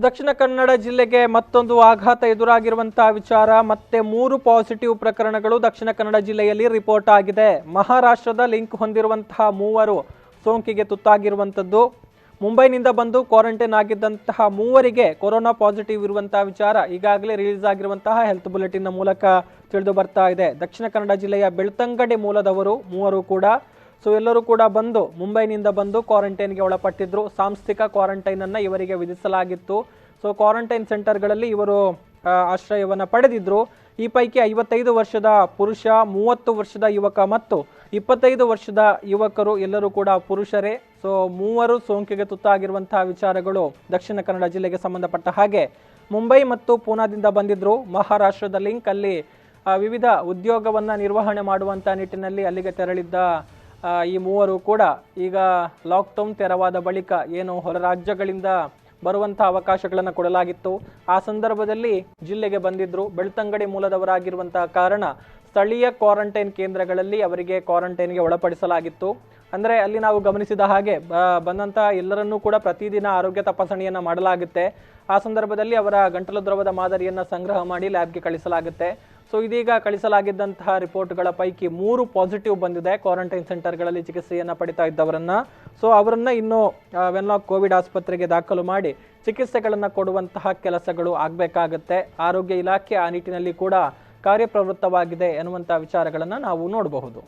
ದಕ್ಷಿಣ ಕನ್ನಡ ಜಿಲ್ಲೆಗೆ ಮತ್ತೊಂದು ಆಘಾತ ಎದುರಾಗಿರುವಂತಹ ವಿಚಾರ. ಮತ್ತೆ 3 ಪಾಸಿಟಿವ್ ಪ್ರಕರಣಗಳು ದಕ್ಷಿಣ ಕನ್ನಡ ಜಿಲ್ಲೆಯಲ್ಲಿ ರಿಪೋರ್ಟ್ ಆಗಿದೆ. ಮಹಾರಾಷ್ಟ್ರದ ಲಿಂಕ್ ಹೊಂದಿರುವಂತಹ 3 ಸೋಂಕಿಗೆ ತುತ್ತಾಗಿರುವಂತದ್ದು. ಮುಂಬೈನಿಂದ ಬಂದು ಕ್ವಾರಂಟೈನ್ ಆಗಿದ್ದಂತಹ 3ರಿಗೆ ಕೊರೋನಾ ಪಾಸಿಟಿವ್ ಇರುವಂತಹ ವಿಚಾರ ಈಗಾಗಲೇ ರಿಲೀಸ್ ಆಗಿರುವಂತಹ ಹೆಲ್ತ್ ಬುಲೆಟಿನ್ ಮೂಲಕ ತಿಳಿದು ಬರ್ತಾ ಇದೆ. ದಕ್ಷಿಣ ಕನ್ನಡ ಜಿಲ್ಲೆಯ ಬೆಳ್ತಂಗಡಿ ಮೂಲದವರು 3 ಕೂಡ. ಸೊ ಎಲ್ಲರೂ ಕೂಡ ಬಂದು ಮುಂಬೈನಿಂದ ಬಂದು ಕ್ವಾರಂಟೈನ್ಗೆ ಒಳಪಟ್ಟಿದ್ರು. ಸಾಂಸ್ಥಿಕ ಕ್ವಾರಂಟೈನ್ ಅನ್ನು ಇವರಿಗೆ ವಿಧಿಸಲಾಗಿತ್ತು. ಸೊ ಕ್ವಾರಂಟೈನ್ ಸೆಂಟರ್ಗಳಲ್ಲಿ ಇವರು ಆಶ್ರಯವನ್ನು ಪಡೆದಿದ್ರು. ಈ ಪೈಕಿ 55 ವರ್ಷದ ಪುರುಷ, 30 ವರ್ಷದ ಯುವಕ ಮತ್ತು 25 ವರ್ಷದ ಯುವಕರು ಎಲ್ಲರೂ ಕೂಡ ಪುರುಷರೇ. ಸೊ 3 ಸೋಂಕಿಗೆ ತುತ್ತಾಗಿರುವಂತಹ ವಿಚಾರಗಳು ದಕ್ಷಿಣ ಕನ್ನಡ ಜಿಲ್ಲೆಗೆ ಸಂಬಂಧಪಟ್ಟ ಹಾಗೆ. ಮುಂಬೈ ಮತ್ತು ಪೂನಾದಿಂದ ಬಂದಿದ್ರು. ಮಹಾರಾಷ್ಟ್ರದ ಲಿಂಕ್ ಅಲ್ಲಿ ವಿವಿಧ ಉದ್ಯೋಗವನ್ನು ನಿರ್ವಹಣೆ ಮಾಡುವಂಥ ನಿಟ್ಟಿನಲ್ಲಿ ಅಲ್ಲಿಗೆ ತೆರಳಿದ್ದ ಈ 3 ಕೂಡ ಈಗ ಲಾಕ್ಡೌನ್ ತೆರವಾದ ಬಳಿಕ ಏನು ಹೊರ ರಾಜ್ಯಗಳಿಂದ ಬರುವಂಥ ಅವಕಾಶಗಳನ್ನು ಕೊಡಲಾಗಿತ್ತು. ಆ ಸಂದರ್ಭದಲ್ಲಿ ಜಿಲ್ಲೆಗೆ ಬಂದಿದ್ರು. ಬೆಳ್ತಂಗಡಿ ಮೂಲದವರಾಗಿರುವಂತಹ ಕಾರಣ ಸ್ಥಳೀಯ ಕ್ವಾರಂಟೈನ್ ಕೇಂದ್ರಗಳಲ್ಲಿ ಅವರಿಗೆ ಕ್ವಾರಂಟೈನ್ಗೆ ಒಳಪಡಿಸಲಾಗಿತ್ತು. ಅಂದರೆ ಅಲ್ಲಿ ನಾವು ಗಮನಿಸಿದ ಹಾಗೆ ಬಂದಂಥ ಎಲ್ಲರನ್ನೂ ಕೂಡ ಪ್ರತಿದಿನ ಆರೋಗ್ಯ ತಪಾಸಣೆಯನ್ನು ಮಾಡಲಾಗುತ್ತೆ. ಆ ಸಂದರ್ಭದಲ್ಲಿ ಅವರ ಗಂಟಲು ದ್ರವದ ಮಾದರಿಯನ್ನು ಸಂಗ್ರಹ ಮಾಡಿ ಲ್ಯಾಬ್ಗೆ ಕಳಿಸಲಾಗುತ್ತೆ. ಸೊ ಇದೀಗ ಕಳಿಸಲಾಗಿದ್ದಂತಹ ರಿಪೋರ್ಟ್ಗಳ ಪೈಕಿ 3 ಪಾಸಿಟಿವ್ ಬಂದಿದೆ ಕ್ವಾರಂಟೈನ್ ಸೆಂಟರ್ಗಳಲ್ಲಿ ಚಿಕಿತ್ಸೆಯನ್ನು ಪಡಿತಾ ಇದ್ದವರನ್ನ. ಸೊ ಅವರನ್ನ ಇನ್ನು ವೆನ್ಲಾಕ್ ಕೋವಿಡ್ ಆಸ್ಪತ್ರೆಗೆ ದಾಖಲು ಮಾಡಿ ಚಿಕಿತ್ಸೆಗಳನ್ನು ಕೊಡುವಂತಹ ಕೆಲಸಗಳು ಆಗಬೇಕಾಗತ್ತೆ. ಆರೋಗ್ಯ ಇಲಾಖೆ ಆ ನಿಟ್ಟಿನಲ್ಲಿ ಕೂಡ ಕಾರ್ಯಪ್ರವೃತ್ತವಾಗಿದೆ ಎನ್ನುವಂಥ ವಿಚಾರಗಳನ್ನು ನಾವು ನೋಡಬಹುದು.